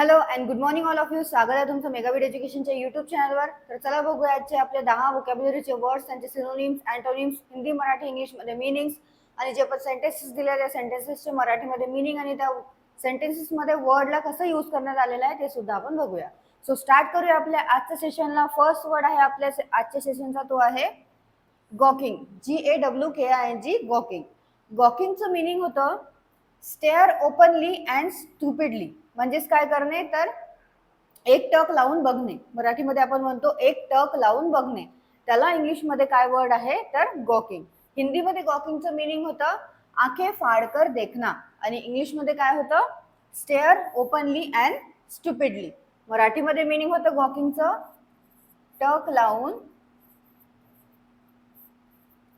Hello and good morning all of you. स्वागत आहे तुमचं मेगाविड एज्युकेशनच्या युट्यूब चॅनलवर. तर चला बघूया आजचे आपले 10 व्होकॅब्युलरीचे वर्ड्स, त्यांचे सिनोनिम्स, अँटोनिम्स, हिंदी मराठी इंग्लिशमध्ये मीनिंग्स आणि जे पण सेंटेन्सेस दिले त्या सेंटेन्सेसचे मराठीमध्ये मीनिंग आणि त्या सेंटेन्सेसमध्ये वर्डला कसं यूज करण्यात आलेलं आहे ते सुद्धा आपण बघूया. सो स्टार्ट करूया आपल्या आजच्या सेशनला. फर्स्ट वर्ड आहे आपल्या आजच्या सेशनचा, तो आहे गॉकिंग. GAWKING, गॉकिंग. गॉकिंगचं मीनिंग होतं स्टेअर ओपनली अँड स्टुपिडली. म्हणजेच काय करणे, तर एक टक लावून बघणे. मराठीमध्ये आपण म्हणतो एक टक लावून बघणे. त्याला इंग्लिशमध्ये काय वर्ड आहे, तर गॉकिंग. हिंदीमध्ये गॉकिंगचं मीनिंग होतं आंखें फाडकर देखना आणि इंग्लिशमध्ये काय होतं, स्टेअर ओपनली अँड स्टुपिडली. मराठीमध्ये मीनिंग होतं गॉकिंगचं टक लावून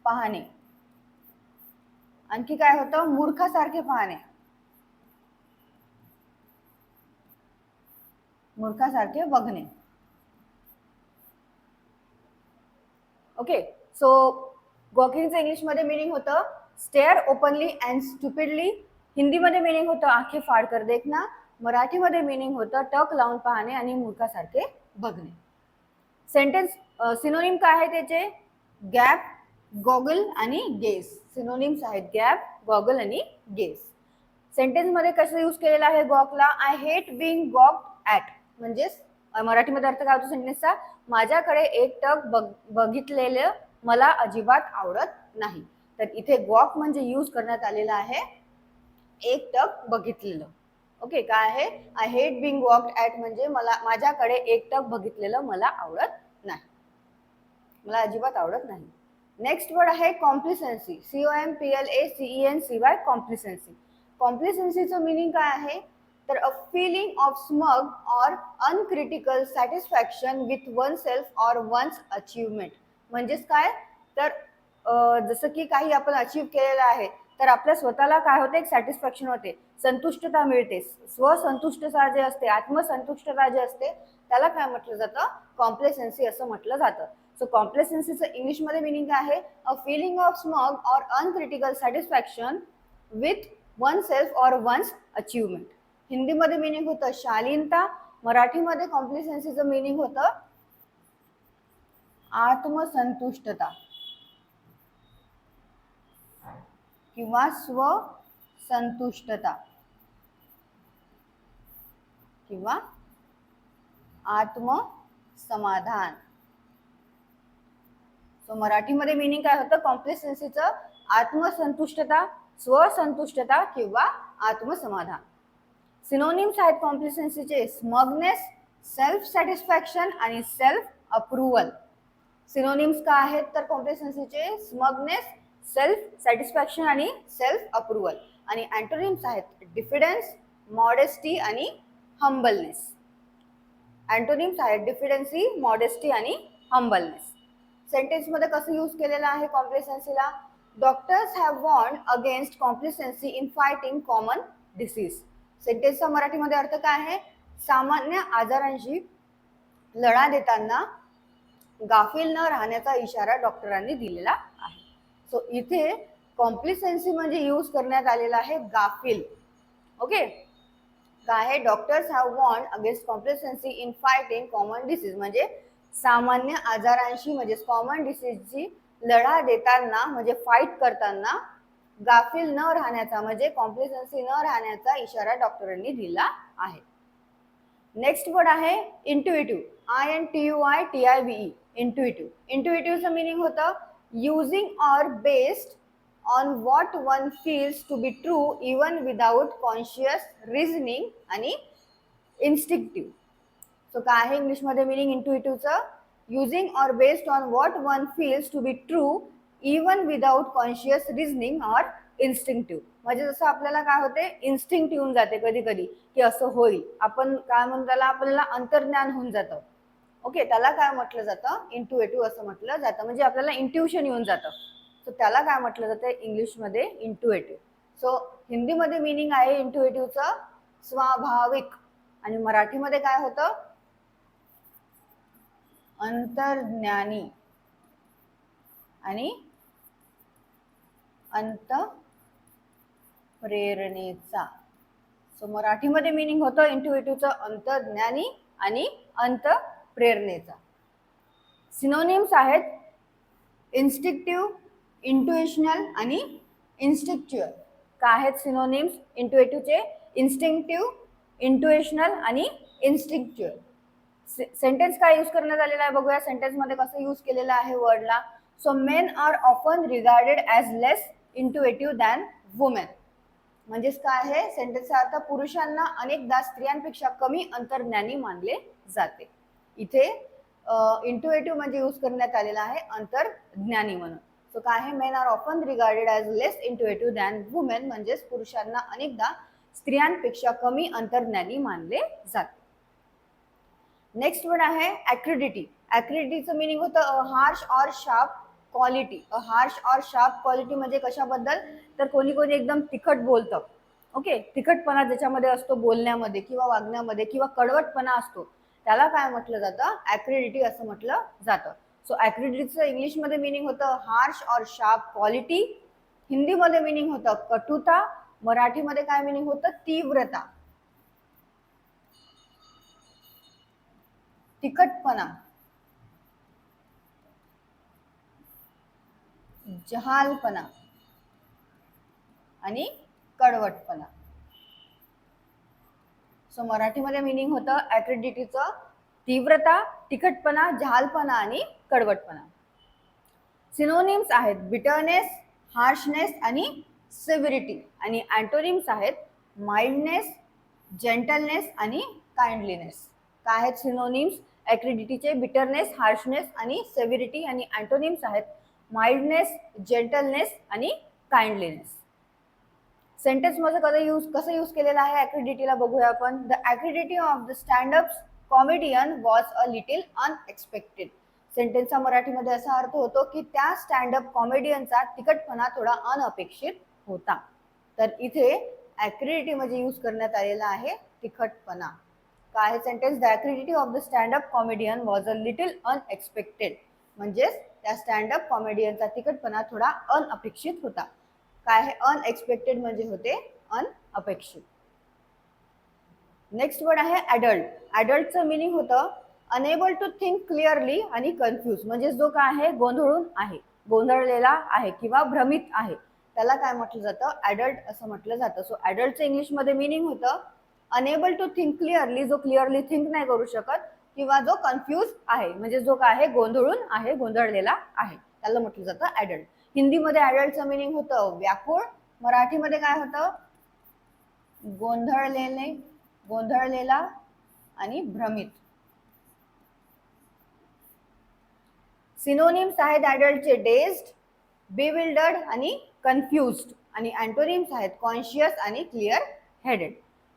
पाहणे. आणखी काय होतं, मूर्खासारखे पाहणे. मूर्खासारखे बघणे. ओके, सो गॉकिंगचं इंग्लिशमध्ये मीनिंग होतं स्टेअर ओपनली अँड स्टुपिडली. हिंदीमध्ये मीनिंग होतं आंखें फाडकर देखना. मराठीमध्ये मीनिंग होतं टक लावून पाहणे आणि मूर्खासारखे बघणे. सेंटेन्स सिनोनिम काय आहे त्याचे, गॅप, गॉगल आणि गेस. सिनोनिम्स आहेत गॅप, गॉगल आणि गेस. सेंटेन्स मध्ये कसं यूज केलेलं आहे गॉकला, आय हेट बिंग गॉक्ड ॲट. म्हणजेच मराठीमध्ये अर्थ काय होतो सेंटेन्सचा, माझ्याकडे एक टक बघितलेलं मला अजिबात आवडत नाही. तर इथे गॉक म्हणजे यूज करण्यात आलेला आहे एक टक बघितलेलं. ओके, काय आहे, I hate being walked at म्हणजे मला माझ्याकडे एक टक बघितलेलं मला आवडत नाही, मला अजिबात आवडत नाही. नेक्स्ट वर्ड आहे कॉम्प्लिसन्सी. COMPLACENCY, कॉम्प्लिसन्सी. कॉम्प्लिसन्सीचं मिनिंग काय आहे, तर a feeling of smug or uncritical satisfaction with oneself or one's achievement. म्हणजेच काय, तर जसं की काही आपण अचीव केलेलं आहे तर आपल्या स्वतःला काय होते, एक सॅटिस्फॅक्शन होते, संतुष्टता मिळते. स्वसंतुष्टता जे असते, आत्मसंतुष्टता जे असते, त्याला काय म्हटलं जातं, कॉम्प्लेसन्सी असं म्हटलं जातं. सो कॉम्प्लेसन्सीचं इंग्लिशमध्ये मिनिंग काय आहे, a feeling of smug or uncritical satisfaction with oneself or one's achievement. हिंदीमध्ये मिनिंग होतं शालीनता. मराठीमध्ये कॉम्प्लेसन्सीचं मिनिंग होतं आत्मसंतुष्टता किंवा स्वसंतुष्टता किंवा आत्मसमाधान. सो मराठीमध्ये मिनिंग काय होतं कॉम्प्लेसन्सीचं, आत्मसंतुष्टता, स्वसंतुष्टता किंवा आत्मसमाधान. सिनोनिम्स आहेत कॉम्प्लेसन्सीचे, स्मगनेस, सेल्फ सॅटिस्फॅक्शन आणि सेल्फ अप्रुव्हल. सिनोनिम्स काय आहेत तर कॉम्प्लेसन्सीचे, स्मगनेस, सेल्फ सॅटिस्फॅक्शन आणि सेल्फ अप्रुव्हल. आणि अँटोनिम्स आहेत डिफिडन्स, मॉडेस्टी आणि हंबलनेस. अँटोनिम्स आहेत डिफिडन्सी, मॉडेस्टी आणि हंबलनेस. सेंटेन्स मध्ये कसं यूज केलेलं आहे कॉम्प्लेसन्सीला, doctors have warned against complacency in fighting common disease. सेंटेन्सचा मराठीमध्ये अर्थ काय आहे, सामान्य आजारांशी लढा देताना गाफील न राहण्याचा इशारा डॉक्टरांनी दिलेला आहे. सो इथे कॉम्प्लिसन्सी म्हणजे यूज करण्यात आलेला आहे गाफील. ओके, काय आहे, doctors have warned against complacency in fighting common disease. म्हणजे सामान्य आजारांशी म्हणजे कॉमन डिसीजची लढा देताना म्हणजे फाईट करताना गाफील न राहण्याचा म्हणजे कॉम्प्लिसन्सी न राहण्याचा इशारा डॉक्टरांनी दिला आहे. नेक्स्ट वर्ड आहे इंट्युइटिव्ह. INTUITIVE, intuitive. इंट्युइटिव्हचं मिनिंग होतं using or based on what one feels to be true even without conscious reasoning आणि इन्स्टिंक्टिव्ह. सो काय आहे इंग्लिशमध्ये मिनिंग इंट्युइटिव्हचं, using or based on what one feels to be true even without conscious reasoning or instinctive. म्हणजे जसं आपल्याला काय होते, इन्स्टिंक्ट येऊन जाते कधी कधी की असं होईल, आपण काय म्हणतो त्याला, आपल्याला अंतर्ज्ञान होऊन जातं. ओके, त्याला काय म्हटलं जातं, इंट्युएटिव्ह असं म्हटलं जातं. म्हणजे आपल्याला इंट्युशन येऊन जातं, सो त्याला काय म्हटलं जातं इंग्लिशमध्ये, इंट्युएटिव्ह. सो हिंदीमध्ये मिनिंग आहे इंट्युएटिव्हचं स्वाभाविक आणि मराठीमध्ये काय होतं, अंतर्ज्ञानी आणि अंतःप्रेरणेचा. सो मराठीमध्ये मिनिंग होतं इंट्युएटिव्हचं अंतर्ज्ञानी आणि अंतप्रेरणेचा. सिनोनिम्स आहेत इन्स्टिंक्टिव्ह, इंट्युएशनल आणि इन्स्टिंक्च्युअल. काय आहेत सिनोनिम्स इंट्युएटिव्हचे? इन्स्टिंक्टिव्ह, इंट्युएशनल आणि इन्स्टिंक्च्युअल. सेंटेन्स काय यूज करण्यात आलेला आहे बघूया. सेंटेन्स मध्ये कसं यूज केलेलं आहे वर्डला. So men are often regarded as less intuitive than women. म्हणजेच काय आहे सेंटेन्सचा अर्थ, पुरुषांना अनेकदा स्त्रियांपेक्षा कमी अंतर्ज्ञानी मानले जाते. इथे इंट्युएटिव्ह म्हणजे यूज करण्यात आलेला आहे अंतर्ज्ञानी म्हणून. सो काय आहे, men are often regarded as less intuitive than women, म्हणजेच पुरुषांना अनेकदा स्त्रियांपेक्षा कमी अंतर्ज्ञानी मानले जाते. नेक्स्ट वर्ड आहे ॲक्रिडिटी. ॲक्रिडिटीचं मिनिंग होतं a harsh or sharp quality. A harsh or sharp quality म्हणजे कशाबद्दल, तर कोणी कोणी एकदम तिखट बोलतं. ओके, तिखटपणा ज्याच्यामध्ये असतो बोलण्यामध्ये किंवा वागण्यामध्ये किंवा कडवटपणा असतो, त्याला काय म्हटलं जातं, ॲक्रिडिटी असं म्हटलं जातं. सो ॲक्रिडिटीचं इंग्लिशमध्ये मिनिंग होतं हार्श ऑर शार्प क्वालिटी. हिंदीमध्ये मिनिंग होतं कटुता. मराठीमध्ये काय मिनिंग होतं, तीव्रता, तिखटपणा, जहालपणा आणि कडवटपणा. सो मराठीमध्ये मिनिंग होतं ॲक्रिडिटीचं तीव्रता, तिखटपणा, जहालपणा आणि कडवटपणा. सिनोनिम्स आहेत बिटरनेस, हार्शनेस आणि सिव्हिरिटी. आणि अँटोनिम्स आहेत माइल्डनेस, जेंटलनेस आणि काइंडलीनेस. काय आहेत सिनोनिम्स ॲक्रिडिटीचे? बिटरनेस, हार्शनेस आणि सिव्हिरिटी. आणि अँटोनिम्स आहेत माइल्डनेस, जेंटलनेस आणि काइंडलीनेस. सेंटेन्स मध्ये कसं यूज केलेलं आहे ॲक्रिडिटीला बघूया आपण. The acridity of the standup comedian was a little unexpected. सेंटेन्सचा मराठीमध्ये असा अर्थ होतो की त्या स्टँडअप कॉमेडियनचा तिखटपणा थोडा अनअपेक्षित होता. तर इथे ॲक्रिडिटी म्हणजे यूज करण्यात आलेला आहे तिखटपणा. काय आहे sentence? The acridity of the standup comedian was a little unexpected. म्हणजेच त्या स्टँडअप कॉमेडियनचा तिखटपणा थोडा अनअपेक्षित होता. काय आहे अनएक्सपेक्टेड म्हणजे होते अनअपेक्षित. नेक्स्ट वर्ड आहे ॲडल्ट. ॲडल्टचं मिनिंग होतं अनेबल टू थिंक क्लिअरली आणि कन्फ्यूज. म्हणजे जो काय आहे गोंधळून आहे, गोंधळलेला आहे किंवा भ्रमित आहे, त्याला काय म्हटलं जातं, ॲडल्ट असं म्हटलं जातं. सो ॲडल्टचं इंग्लिशमध्ये मिनिंग होतं अनेबल टू थिंक क्लिअरली, जो क्लिअरली थिंक नाही करू शकत, किंवा जो कन्फ्यूज आहे, म्हणजे जो काय आहे गोंधळून आहे, गोंधळलेला आहे, त्याला म्हटलं जातं ॲडल्ट. हिंदीमध्ये ॲडल्टचं मिनिंग होतं व्याकुळ. मराठीमध्ये काय होतं, गोंधळलेले, गोंधळलेला आणि भ्रमित. सिनोनिम्स आहेत ॲडल्टचे डेज्ड, बिविल्डर्ड आणि कन्फ्युज्ड. आणि अँटोनिम्स आहेत कॉन्शियस आणि क्लिअर हेडेड.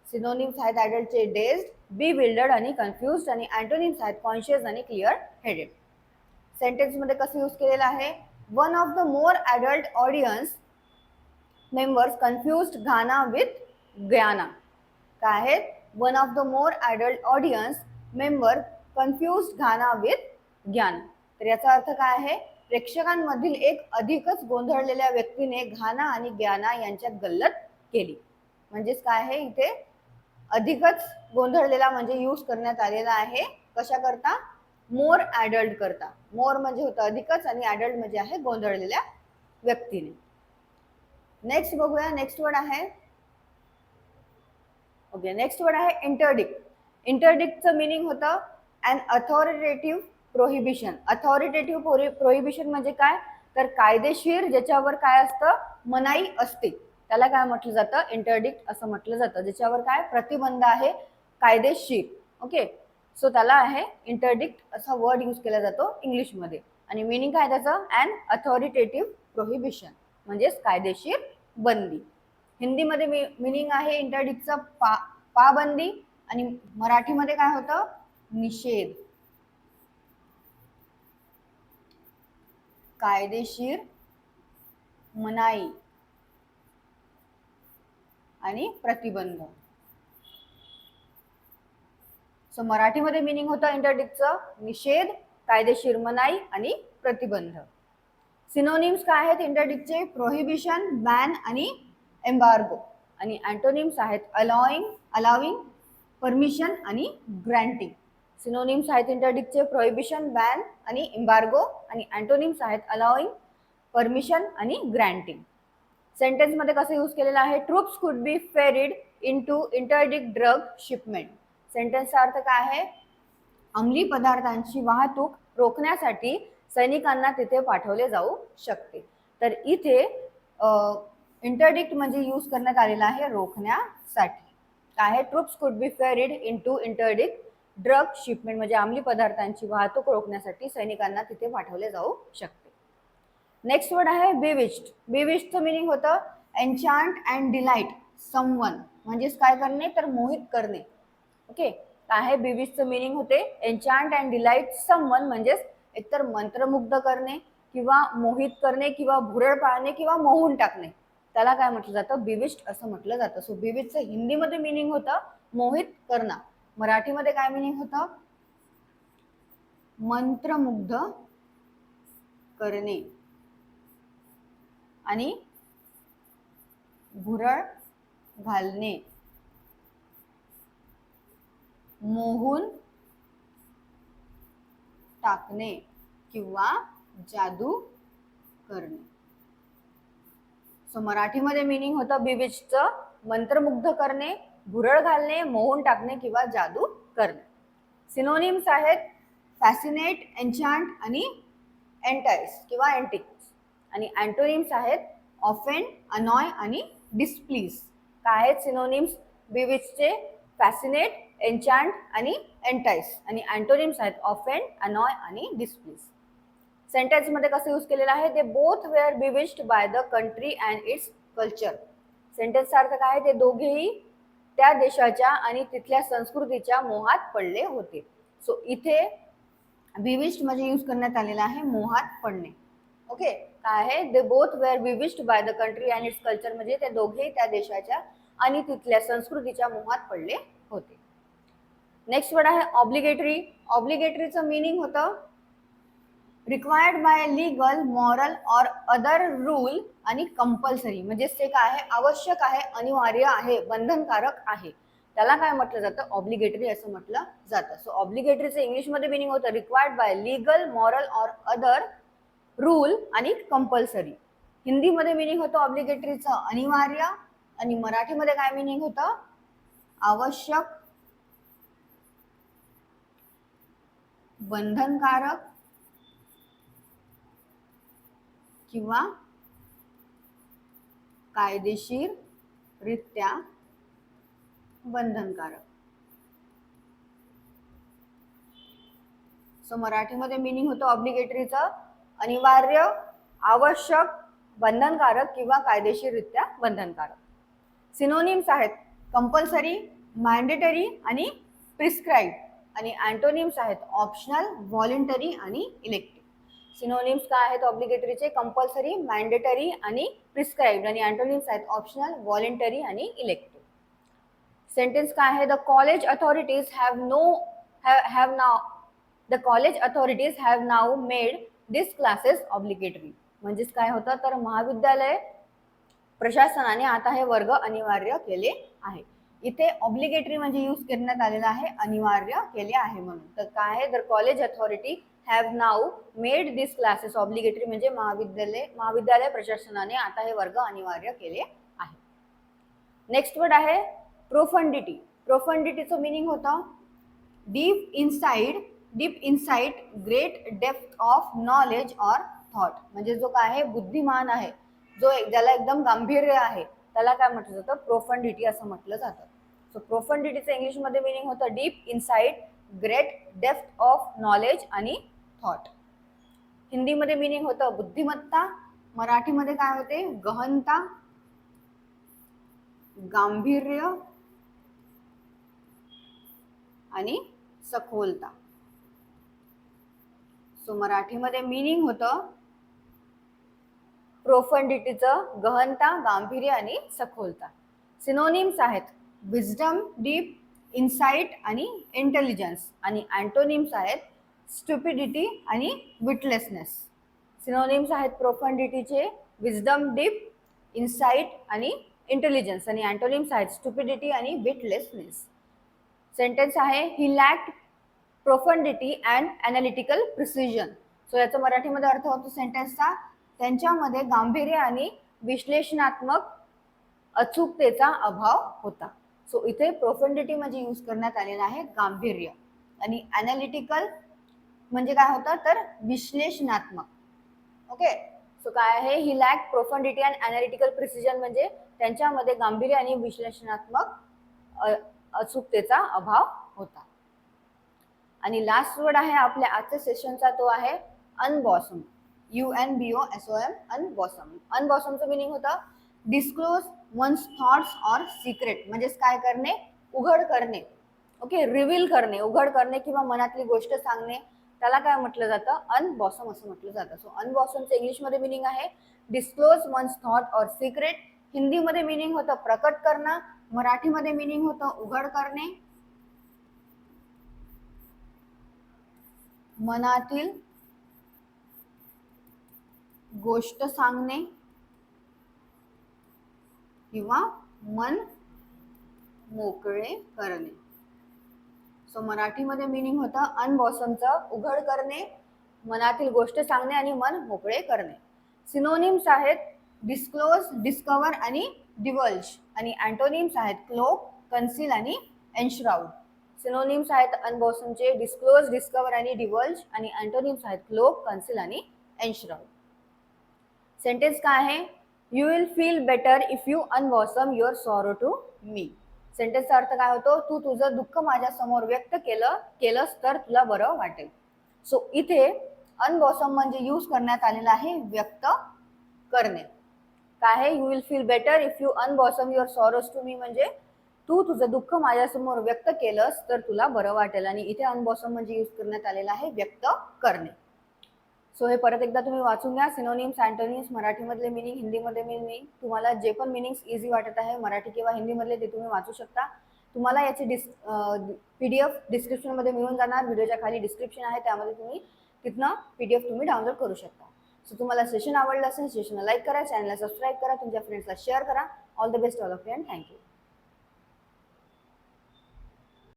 सिनोनिम्स आहेत ॲडल्टचे डेज्ड, बिविल्डर्ड आणि कन्फ्युज्ड. आणि अँटोनिम्स आहेत कॉन्शियस आणि क्लिअर हेडेड. सेंटेन्समध्ये कसं यूज केलेलं आहे, one of the more adult audience members confused Ghana with ज्ञाना. काय आहेत, one of the more adult audience member confused Ghana with ज्ञान. तर याचा अर्थ काय आहे, प्रेक्षकांमधील एक अधिकच गोंधळलेल्या व्यक्तीने घाना आणि ज्ञाना यांच्यात गल्लत केली. म्हणजेच काय आहे इथे अधिकच गोंधळलेला म्हणजे यूज करण्यात आलेला आहे कशा करता, मोर ॲडल्ट करता. मोर म्हणजे होतं अधिकच आणि ॲडल्ट म्हणजे आहे गोंधळलेल्या व्यक्तीने. नेक्स्ट बघूया. नेक्स्ट वर्ड आहे ओके, नेक्स्ट वर्ड आहे इंटरडिक्ट. इंटरडिक्टचं मिनिंग होतं अन अथॉरिटेटिव्ह प्रोहिबिशन. अथॉरिटेटिव्ह प्रोहिबिशन म्हणजे काय, तर कायदेशीर ज्याच्यावर काय असतं, मनाई असते, त्याला काय म्हटलं जातं, इंटरडिक्ट असं म्हटलं जातं. ज्याच्यावर काय प्रतिबंध आहे, कायदेशीर. ओके, सो त्याला आहे इंटरडिक्ट असा वर्ड यूज केला जातो इंग्लिशमध्ये. आणि मिनिंग काय त्याचं, अन अथॉरिटेटिव्ह प्रोहिबिशन म्हणजेच कायदेशीर बंदी. हिंदीमध्ये मिनिंग आहे इंटरडिक्टचं पाबंदी. आणि मराठीमध्ये काय होतं, निषेध, कायदेशीर, मनाई आणि प्रतिबंध. सो मराठीमध्ये मिनिंग होतं इंटरडिक्टचं निषेध, कायदेशीर मनाई आणि प्रतिबंध. सिनोनिम्स काय आहेत इंटरडिक्टचे, प्रोहिबिशन, बॅन आणि एम्बार्गो. आणि अँटोनिम्स आहेत अलाउइंग, अलाउिंग, परमिशन आणि ग्रँटिंग. सिनोनिम्स आहेत इंटरडिक्टचे प्रोहिबिशन, बॅन आणि एम्बार्गो, आणि अँटोनिम्स आहेत अलाउिंग, परमिशन आणि ग्रँटिंग. सेंटेन्स मध्ये कसं यूज केलेलं आहे? Troops could be ferried into interdict drug shipment. सेंटेन्सचा अर्थ काय आहे? अंमली पदार्थांची वाहतूक रोखण्यासाठी सैनिकांना तिथे पाठवले जाऊ शकते. तर इथे इंटरडिक्ट म्हणजे यूज करण्यात आलेला आहे रोखण्यासाठी. काय आहे? Troops could be ferried into interdict drug shipment म्हणजे अंमली पदार्थांची वाहतूक रोखण्यासाठी सैनिकांना तिथे पाठवले जाऊ शकते. नेक्स्ट वर्ड आहे बिविच्ड. बिविच्डचं मिनिंग होतं एन्चांट अँड डिलाइट समवन, म्हणजेच काय करणे? तर मोहित करणे. ओके, काय आहे? बिविच्डचं मिनिंग होते एन्चांट अँड डिलाइट समवन, म्हणजेच एकतर मंत्रमुग्ध करणे किंवा मोहित करणे किंवा भुरळ पाळणे किंवा मोहून टाकणे, त्याला काय म्हटलं जातं? बिविच्ड असं म्हटलं जातं. सो बिविच्डचं हिंदीमध्ये मिनिंग होतं मोहित करणं. मराठीमध्ये काय मिनिंग होतं? मंत्रमुग्ध करणे आणि भुरळ घालणे, मोहून टाकणे किंवा जादू करणे. सो मराठीमध्ये मिनिंग होतं बिविच्डचं मंत्रमुग्ध करणे, भुरळ घालणे, मोहून टाकणे किंवा जादू करणे. सिनोनिम्स आहेत फॅसिनेट, एन्चांट आणि एंटाइस किंवा एंटिक्स. आणि अँटोनिम्स आहेत ऑफेंड, अनॉय आणि डिस्प्लीज. काय आहेत सिनोनिम्स बिविच्डचे? फॅसिनेट, एन्चांट आणि एंटाइस. आणि अँटोनिम्स आहेत ऑफेंड, अनॉय आणि डिस्प्लीज. सेंटेन्स मध्ये कसं यूज केलेलं आहे? They both were bewitched by the country and its culture. सेंटेन्सचा अर्थ काय आहे? ते दोघेही त्या देशाच्या आणि तिथल्या संस्कृतीच्या मोहात पडले होते. सो इथे बिविच्ड म्हणजे यूज करण्यात आलेला आहे मोहात पडणे. ओके, काय आहे? They both were bewitched by the country and its culture म्हणजे ते दोघेही त्या देशाच्या आणि तिथल्या संस्कृतीच्या मोहात पडले होते. नेक्स्ट वर्ड आहे ऑब्लिगेटरी. ऑब्लिगेटरीचं मिनिंग होतं रिक्वायर्ड बाय लीगल, मॉरल और अदर रूल आणि कंपल्सरी, म्हणजे ते काय आहे? आवश्यक आहे, अनिवार्य आहे, बंधनकारक आहे, त्याला काय म्हटलं जातं? ऑब्लिगेटरी असं म्हटलं जातं. सो ऑब्लिगेटरीचं इंग्लिशमध्ये मिनिंग होतं रिक्वायर्ड बाय लीगल, मॉरल और अदर रूल आणि कंपल्सरी. हिंदीमध्ये मिनिंग होतं ऑब्लिगेटरीचं अनिवार्य, आणि मराठीमध्ये काय मिनिंग होतं? आवश्यक, बंधनकारक किंवा कायदेशीर रित्या बंधनकारक. सो मराठीमध्ये मिनिंग होतं ऑब्लिगेटरीचं अनिवार्य, आवश्यक, बंधनकारक किंवा कायदेशीररित्या बंधनकारक. सिनोनिम्स आहेत कंपल्सरी, मॅन्डेटरी आणि प्रिस्क्राईब. आणि अँटोनिम्स आहेत ऑप्शनल, व्हॉलेंटरी आणि इलेक्टिव्ह. सिनोनिम्स काय आहेत ऑब्लिगेटरीचे? कंपल्सरी, मॅन्डेटरी आणि प्रिस्क्राईब्ड. आणि अँटोनिम्स आहेत ऑप्शनल, व्हॉलेंटरी आणि इलेक्टिव्ह. सेंटेन्स काय आहे? The college authorities The college authorities have now made these classes obligatory. म्हणजेच काय होतं? तर महाविद्यालय प्रशासनाने आता हे वर्ग अनिवार्य केले आहे. इथे ऑब्लिगेटरी म्हणजे यूज करण्यात आलेला आहे अनिवार्य केले आहे म्हणून. तर काय आहे? The college authority have now made this classes obligatory म्हणजे महाविद्यालय प्रशासनाने आता हे वर्ग अनिवार्य केले आहे. नेक्स्ट वर्ड आहे प्रोफंडिटी. प्रोफंडिटीचं मिनिंग होतं deep insight, great depth of knowledge और थॉट. म्हणजे जो काय आहे? बुद्धिमान आहे, जो ज्याला एकदम गांभीर्य आहे, त्याला काय म्हटलं जातं? प्रोफंडिटी असं म्हटलं जातं. सो प्रोफंडिटीचं इंग्लिशमध्ये मिनिंग होतं deep insight, great depth of knowledge आणि थॉट. हिंदीमध्ये मिनिंग होतं बुद्धिमत्ता. मराठीमध्ये काय होते? गहनता, गांभीर्य आणि सखोलता. सो मराठीमध्ये मिनिंग होतं प्रोफंडिटीचं गहनता, गांभीर्य आणि सखोलता. सिनोनिम्स आहेत विजडम, डीप, इनसाइट आणि इंटेलिजन्स. आणि अँटोनिम्स आहेत स्टुपिडिटी आणि विटलेसनेस. सिनोनिम्स आहेत प्रोफंडिटीचे विजडम, डीप, इनसाइट आणि इंटेलिजन्स आणि अँटोनिम्स आहेत स्टुपिडिटी आणि विटलेसनेस. सेंटेन्स आहे ही lacked प्रोफंडिटी and analytical precision. So याचा मराठीमध्ये अर्थ होतो सेंटेन्सचा त्यांच्यामध्ये गांभीर्य आणि विश्लेषणात्मक अचूकतेचा अभाव होता. सो इथे प्रोफंडिटी म्हणजे यूज करण्यात आलेला आहे गांभीर्य आणि अनालिटिकल म्हणजे काय होतं तर विश्लेषणात्मक. ओके, सो काय आहे ही लॅक प्रोफंडिटी अँड अनालिटिकल प्रिसिजन म्हणजे त्यांच्यामध्ये गांभीर्य आणि विश्लेषणात्मक अचूकतेचा अभाव होता. आणि लास्ट वर्ड आहे आपल्या आजच्या सेशनचा तो आहे अनबॉसम. UNBOSOM unbosom. अनबॉसमचं मिनिंग होतं disclose one's thoughts or secret म्हणजेच काय करणे उघड करणे. ओके, रिव्हील करणे उघड करणे किंवा मनातली गोष्ट सांगणे त्याला काय म्हटलं जातं अनबॉसम असं म्हटलं जातं. सो अनबॉसमचं इंग्लिशमध्ये मिनिंग आहे disclose one's thought or secret. हिंदीमध्ये मिनिंग होतं प्रकट करणं, मराठीमध्ये मिनिंग होतं उघड करणे, मनातील गोष्ट सांगणे किंवा मन मोकळे करणे. सो मराठीमध्ये मिनिंग होतं अनबॉसमचं उघड करणे, मनातील गोष्ट सांगणे आणि मन मोकळे करणे. सिनोनिम्स आहेत डिस्क्लोज, डिस्कवर आणि डिव्हल्ज आणि अँटोनिम्स आहेत क्लोक, कन्सील आणि एन्श्राउड. सिनोनिम्स आहेत अनबॉसमचे डिस्क्लोज, डिस्कवर आणि डिव्हल्ज आणि अँटोनिम्स आहेत क्लोक, कन्सील आणि एन्श्राउड. सेंटेन्स काय आहे you will feel better if you unbosom your sorrow to me. सेंटेन्सचा अर्थ काय होतो तू तुझं दुःख माझ्या समोर व्यक्त केलंस तर तुला बरं वाटेल. सो इथे अनबॉसम म्हणजे यूज करण्यात आलेला आहे व्यक्त करणे. काय आहे you will feel better if you unbosom your sorrows to me म्हणजे तू तुझं दुःख माझ्यासमोर व्यक्त केलंस तर तुला बरं वाटेल. आणि इथे अनबॉसम म्हणजे यूज करण्यात आलेला आहे व्यक्त करणे. सो हे परत एकदा तुम्ही वाचून घ्या. सिनोनिम्स, अँटोनिम्स, मराठीमधले मिनिंग, हिंदीमधले मिनिंग. तुम्हाला जे पण मिनिंग्स इझी वाटत आहे मराठी किंवा हिंदीमधले ते तुम्ही वाचू शकता. तुम्हाला याची PDF डिस्क्रिप्शनमध्ये मिळून जाणार. व्हिडिओच्या खाली डिस्क्रिप्शन आहे त्यामध्ये तुम्ही तिथनं PDF तुम्ही डाउनलोड करू शकता. सो तुम्हाला सेशन आवडलं असेल सेशनला लाईक करा, चॅनलला सबस्क्राईब करा, तुमच्या फ्रेंड्सला शेअर करा. All the best all of you and thank you.